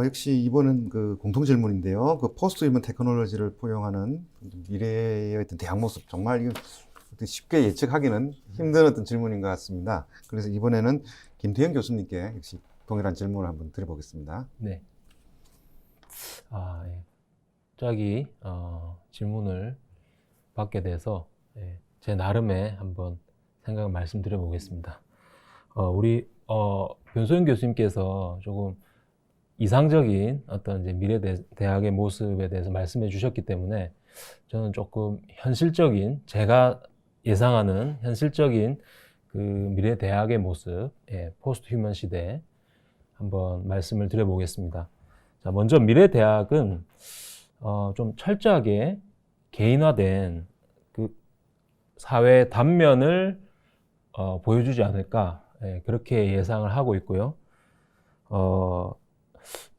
역시 이번은 그 공통 질문인데요. 그 포스트 휴먼 테크놀로지를 포용하는 미래의 어떤 대학 모습, 정말 이거 쉽게 예측하기는 힘든 어떤 질문인 것 같습니다. 그래서 이번에는 김태형 교수님께 역시 동일한 질문을 한번 드려보겠습니다. 네. 예. 갑자기 질문을 받게 돼서 제 나름의 한번 생각을 말씀드려 보겠습니다. 우리 변소영 교수님께서 조금 이상적인 어떤 이제 미래 대학의 모습에 대해서 말씀해 주셨기 때문에 저는 조금 현실적인, 제가 예상하는 현실적인 그 미래 대학의 모습, 포스트 휴먼 시대 한번 말씀을 드려보겠습니다. 자, 먼저 미래 대학은 좀 철저하게 개인화된 그 사회 단면을 보여주지 않을까, 그렇게 예상을 하고 있고요.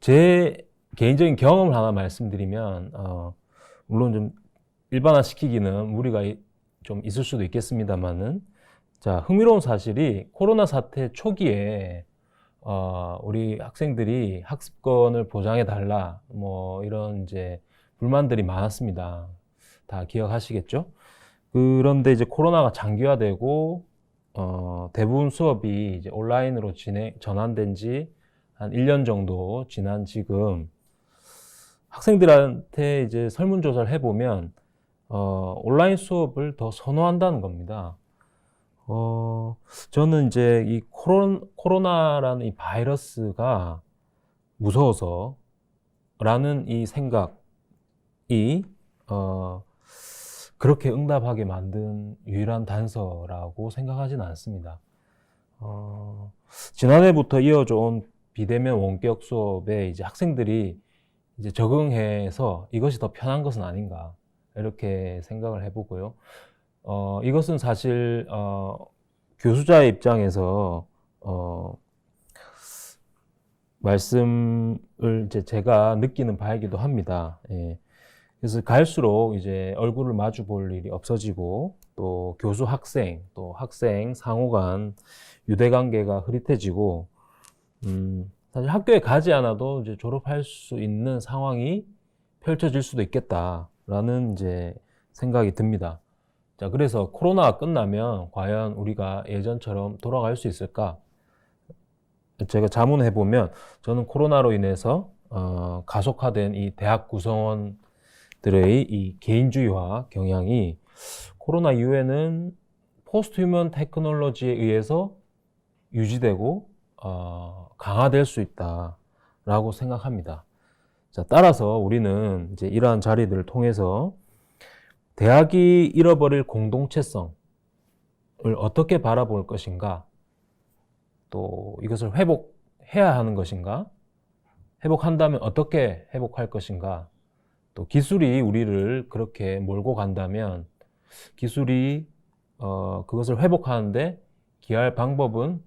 제 개인적인 경험을 하나 말씀드리면, 물론 좀 일반화시키기는 무리가 좀 있을 수도 있겠습니다만은, 자, 흥미로운 사실이 코로나 사태 초기에 우리 학생들이 학습권을 보장해달라, 뭐, 이런 이제 불만들이 많았습니다. 다 기억하시겠죠? 그런데 이제 코로나가 장기화되고, 대부분 수업이 이제 온라인으로 전환된 지 한 1년 정도 지난 지금 학생들한테 이제 설문조사를 해보면, 온라인 수업을 더 선호한다는 겁니다. 저는 이제 이 코로나라는 이 바이러스가 무서워서 라는 이 생각이, 그렇게 응답하게 만든 유일한 단서라고 생각하지는 않습니다. 지난해부터 이어져 온 비대면 원격 수업에 이제 학생들이 이제 적응해서 이것이 더 편한 것은 아닌가, 이렇게 생각을 해보고요. 이것은 사실, 교수자의 입장에서, 말씀을 이제 제가 느끼는 바이기도 합니다. 예. 그래서 갈수록 이제 얼굴을 마주 볼 일이 없어지고, 또 교수 학생, 또 학생 상호 간 유대 관계가 흐릿해지고, 사실 학교에 가지 않아도 이제 졸업할 수 있는 상황이 펼쳐질 수도 있겠다라는 이제 생각이 듭니다. 자, 그래서 코로나가 끝나면 과연 우리가 예전처럼 돌아갈 수 있을까? 제가 자문해 보면 저는 코로나로 인해서 가속화된 이 대학 구성원들의 이 개인주의화 경향이 코로나 이후에는 포스트 휴먼 테크놀로지에 의해서 유지되고 강화될 수 있다라고 생각합니다. 자, 따라서 우리는 이제 이러한 자리들을 통해서 대학이 잃어버릴 공동체성을 어떻게 바라볼 것인가, 또 이것을 회복해야 하는 것인가, 회복한다면 어떻게 회복할 것인가, 또 기술이 우리를 그렇게 몰고 간다면 기술이 그것을 회복하는데 기여할 방법은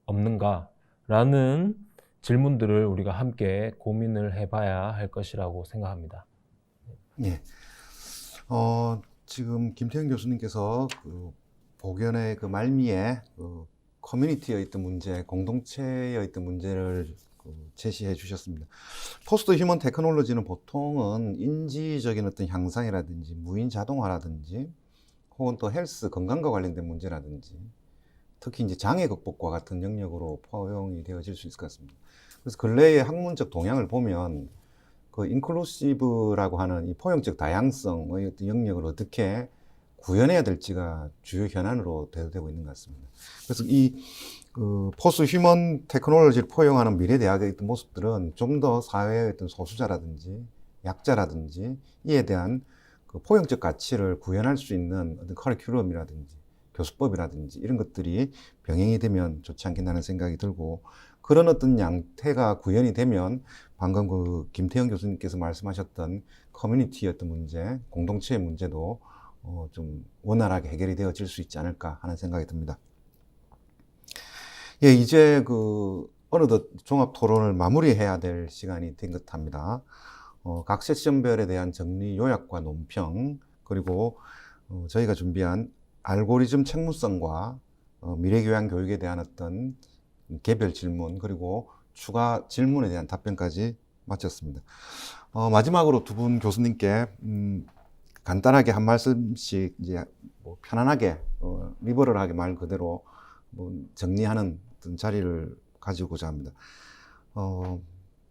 없는가? 라는 질문들을 우리가 함께 고민을 해봐야 할 것이라고 생각합니다. 예. 지금 김태형 교수님께서 그 복연의 그 말미에 그 커뮤니티의 어떤 문제, 공동체의 어떤 문제를 제시해 주셨습니다. 포스트 휴먼 테크놀로지는 보통은 인지적인 어떤 향상이라든지 무인 자동화라든지 혹은 또 헬스, 건강과 관련된 문제라든지 특히 이제 장애 극복과 같은 영역으로 포용이 되어질 수 있을 것 같습니다. 그래서 근래의 학문적 동향을 보면 그 인클루시브라고 하는 이 포용적 다양성의 어떤 영역을 어떻게 구현해야 될지가 주요 현안으로 대두되고 있는 것 같습니다. 그래서 이 포스트 휴먼 테크놀로지를 포용하는 미래 대학의 어떤 모습들은 좀 더 사회의 어떤 소수자라든지 약자라든지 이에 대한 그 포용적 가치를 구현할 수 있는 어떤 커리큘럼이라든지 교수법이라든지 이런 것들이 병행이 되면 좋지 않겠다는 생각이 들고, 그런 어떤 양태가 구현이 되면 방금 그 김태형 교수님께서 말씀하셨던 커뮤니티의 어떤 문제, 공동체의 문제도 좀 원활하게 해결이 되어질 수 있지 않을까 하는 생각이 듭니다. 예, 이제 어느덧 종합 토론을 마무리해야 될 시간이 된 것 합니다. 각 세션별에 대한 정리, 요약과 논평, 그리고 저희가 준비한 알고리즘 책무성과 미래교양 교육에 대한 어떤 개별 질문, 그리고 추가 질문에 대한 답변까지 마쳤습니다. 마지막으로 두 분 교수님께 간단하게 한 말씀씩 이제 뭐 편안하게 리버럴하게 말 그대로 뭐 정리하는 어떤 자리를 가지고자 합니다.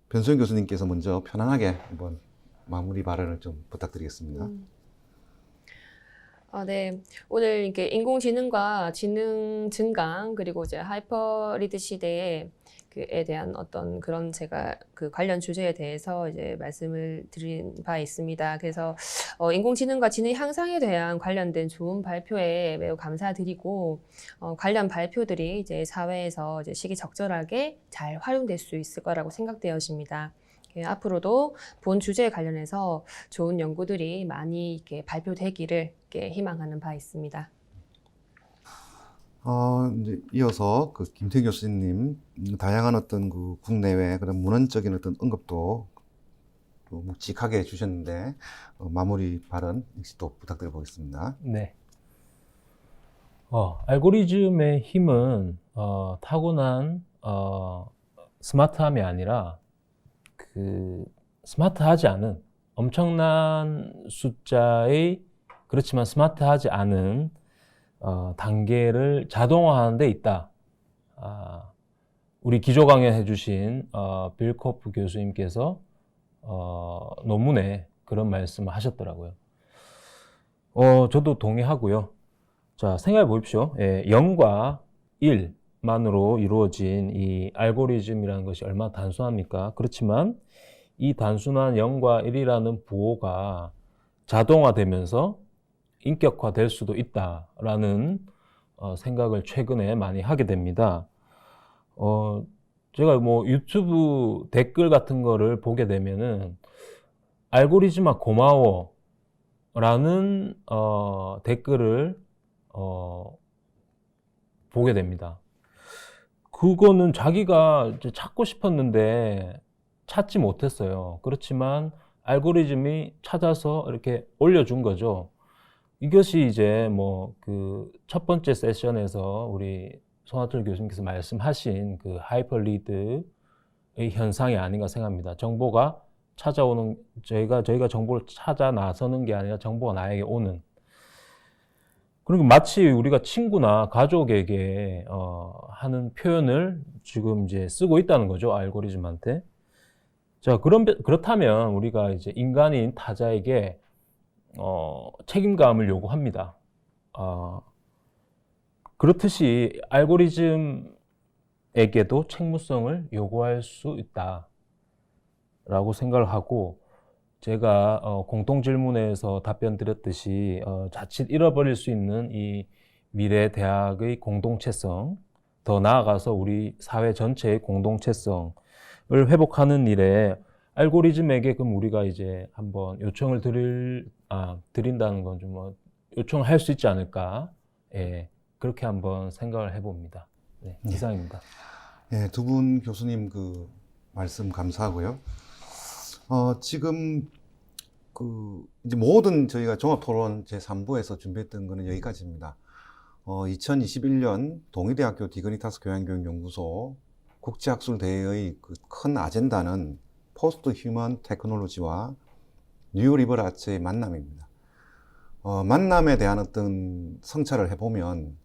변소영 교수님께서 먼저 편안하게 한번 마무리 발언을 좀 부탁드리겠습니다. 네. 오늘 이렇게 인공지능과 지능 증강, 그리고 이제 하이퍼리드 시대에 에 대한 어떤 그런 제가 그 관련 주제에 대해서 이제 말씀을 드린 바 있습니다. 그래서 인공지능과 지능 향상에 대한 관련된 좋은 발표에 매우 감사드리고, 관련 발표들이 이제 사회에서 이제 시기적절하게 잘 활용될 수 있을 거라고 생각되어집니다. 앞으로도 본 주제에 관련해서 좋은 연구들이 많이 이렇게 발표되기를 이렇게 희망하는 바 있습니다. 이제 이어서 그 김태형 교수님 다양한 어떤 그 국내외 그런 문헌적인 어떤 언급도 또 묵직하게 해주셨는데 마무리 발언 역시 또 부탁드려 보겠습니다. 네. 알고리즘의 힘은 타고난 스마트함이 아니라 그 스마트하지 않은 엄청난 숫자의, 그렇지만 스마트하지 않은 단계를 자동화하는 데 있다. 우리 기조 강연 해주신 빌 코프 교수님께서 논문에 그런 말씀을 하셨더라고요. 저도 동의하고요. 자, 생각해 보십시오. 0과 1만으로 이루어진 이 알고리즘이라는 것이 얼마나 단순합니까? 그렇지만 이 단순한 0과 1이라는 부호가 자동화되면서 인격화될 수도 있다라는 생각을 최근에 많이 하게 됩니다. 제가 뭐 유튜브 댓글 같은 거를 보게 되면은 알고리즘아 고마워 라는 댓글을 보게 됩니다. 그거는 자기가 이제 찾고 싶었는데 찾지 못했어요. 그렇지만 알고리즘이 찾아서 이렇게 올려준 거죠. 이것이 이제 뭐 그 첫 번째 세션에서 우리 손아철 교수님께서 말씀하신 그 하이퍼리드의 현상이 아닌가 생각합니다. 정보가 찾아오는, 저희가 정보를 찾아 나서는 게 아니라 정보가 나에게 오는. 그리고 마치 우리가 친구나 가족에게 하는 표현을 지금 이제 쓰고 있다는 거죠, 알고리즘한테. 자, 그렇다면 우리가 이제 인간인 타자에게 책임감을 요구합니다. 그렇듯이 알고리즘에게도 책무성을 요구할 수 있다라고 생각을 하고, 제가 공통 질문에서 답변 드렸듯이 자칫 잃어버릴 수 있는 이 미래 대학의 공동체성, 더 나아가서 우리 사회 전체의 공동체성을 회복하는 일에 알고리즘에게 그럼 우리가 이제 한번 요청을 드린다는 건 좀 요청을 할 수 있지 않을까? 예, 그렇게 한번 생각을 해봅니다. 네, 이상입니다. 네, 두 분 교수님 그 말씀 감사하고요. 지금 이제 모든 저희가 종합토론 제3부에서 준비했던 거는 여기까지입니다. 2021년 동의대학교 디그니타스 교양교육연구소 국제학술대회의 그 큰 아젠다는 포스트 휴먼 테크놀로지와 뉴리버럴 아츠의 만남입니다. 만남에 대한 어떤 성찰을 해보면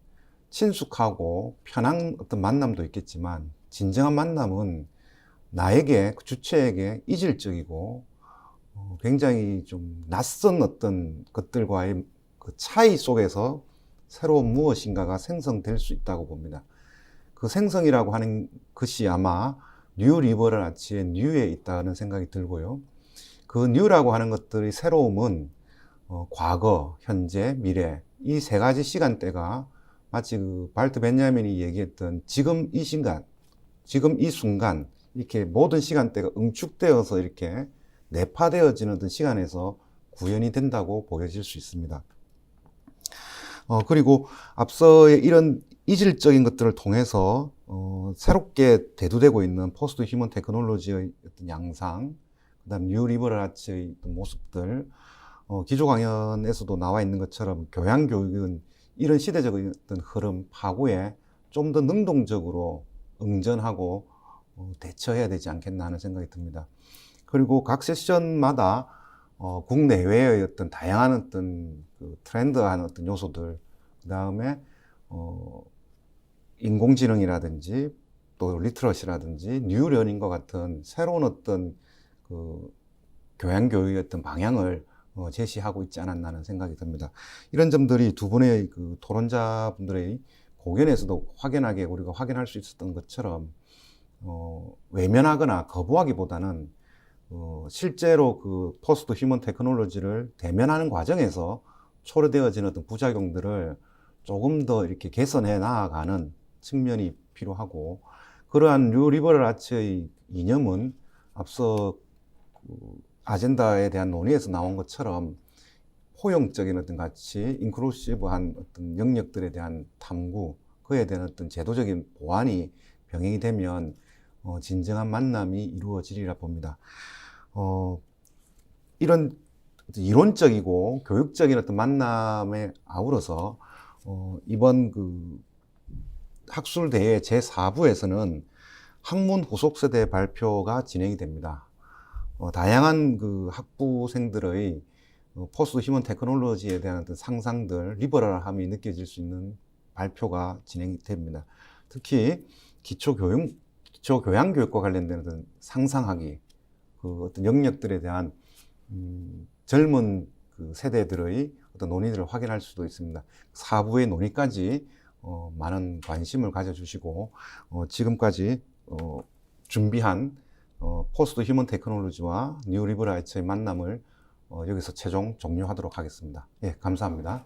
친숙하고 편한 어떤 만남도 있겠지만, 진정한 만남은 나에게, 그 주체에게 이질적이고 굉장히 좀 낯선 어떤 것들과의 그 차이 속에서 새로운 무엇인가가 생성될 수 있다고 봅니다. 그 생성이라고 하는 것이 아마 뉴 리버럴 아치의 뉴에 있다는 생각이 들고요. 그 뉴라고 하는 것들의 새로움은 과거, 현재, 미래 이 세 가지 시간대가 마치 그 발트 벤야민이 얘기했던 지금 이 순간, 지금 이 순간 이렇게 모든 시간대가 응축되어서 이렇게 내파되어지는 어떤 시간에서 구현이 된다고 보여질 수 있습니다. 그리고 앞서의 이런 이질적인 것들을 통해서 새롭게 대두되고 있는 포스트 휴먼 테크놀로지의 어떤 양상, 그다음 뉴 리버럴 아치의 모습들, 기조 강연에서도 나와 있는 것처럼 교양 교육은 이런 시대적인 어떤 흐름, 파고에 좀 더 능동적으로 응전하고 대처해야 되지 않겠나 하는 생각이 듭니다. 그리고 각 세션마다 국내외의 어떤 다양한 어떤 그 트렌드한 어떤 요소들, 그 다음에 인공지능이라든지 또 리트러시라든지 뉴러닝과 같은 새로운 어떤 그 교양 교육의 어떤 방향을 제시하고 있지 않았나 하는 생각이 듭니다. 이런 점들이 두 분의 그 토론자분들의 고견에서도 확연하게 우리가 확인할 수 있었던 것처럼 외면하거나 거부하기보다는 실제로 그 포스트 휴먼 테크놀로지를 대면하는 과정에서 초래되어지는 어떤 부작용들을 조금 더 이렇게 개선해 나아가는 측면이 필요하고, 그러한 뉴 리버럴 아츠의 이념은 앞서 그 아젠다에 대한 논의에서 나온 것처럼 포용적인 어떤 가치, 인클루시브한 어떤 영역들에 대한 탐구, 그에 대한 어떤 제도적인 보완이 병행이 되면 진정한 만남이 이루어지리라 봅니다. 이런 이론적이고 교육적인 어떤 만남에 아우러서 이번 그 학술대회 제4부에서는 학문 후속 세대 발표가 진행이 됩니다. 다양한 그 학부생들의 포스트 휴먼 테크놀로지에 대한 어떤 상상들, 리버럴함이 느껴질 수 있는 발표가 진행이 됩니다. 특히 기초 교양 교육과 관련된 어떤 상상하기, 그 어떤 영역들에 대한 젊은 그 세대들의 어떤 논의들을 확인할 수도 있습니다. 4부의 논의까지 많은 관심을 가져주시고 지금까지 준비한 포스트 휴먼 테크놀로지와 뉴 리버럴 아츠의 만남을 여기서 최종 종료하도록 하겠습니다. 예, 감사합니다.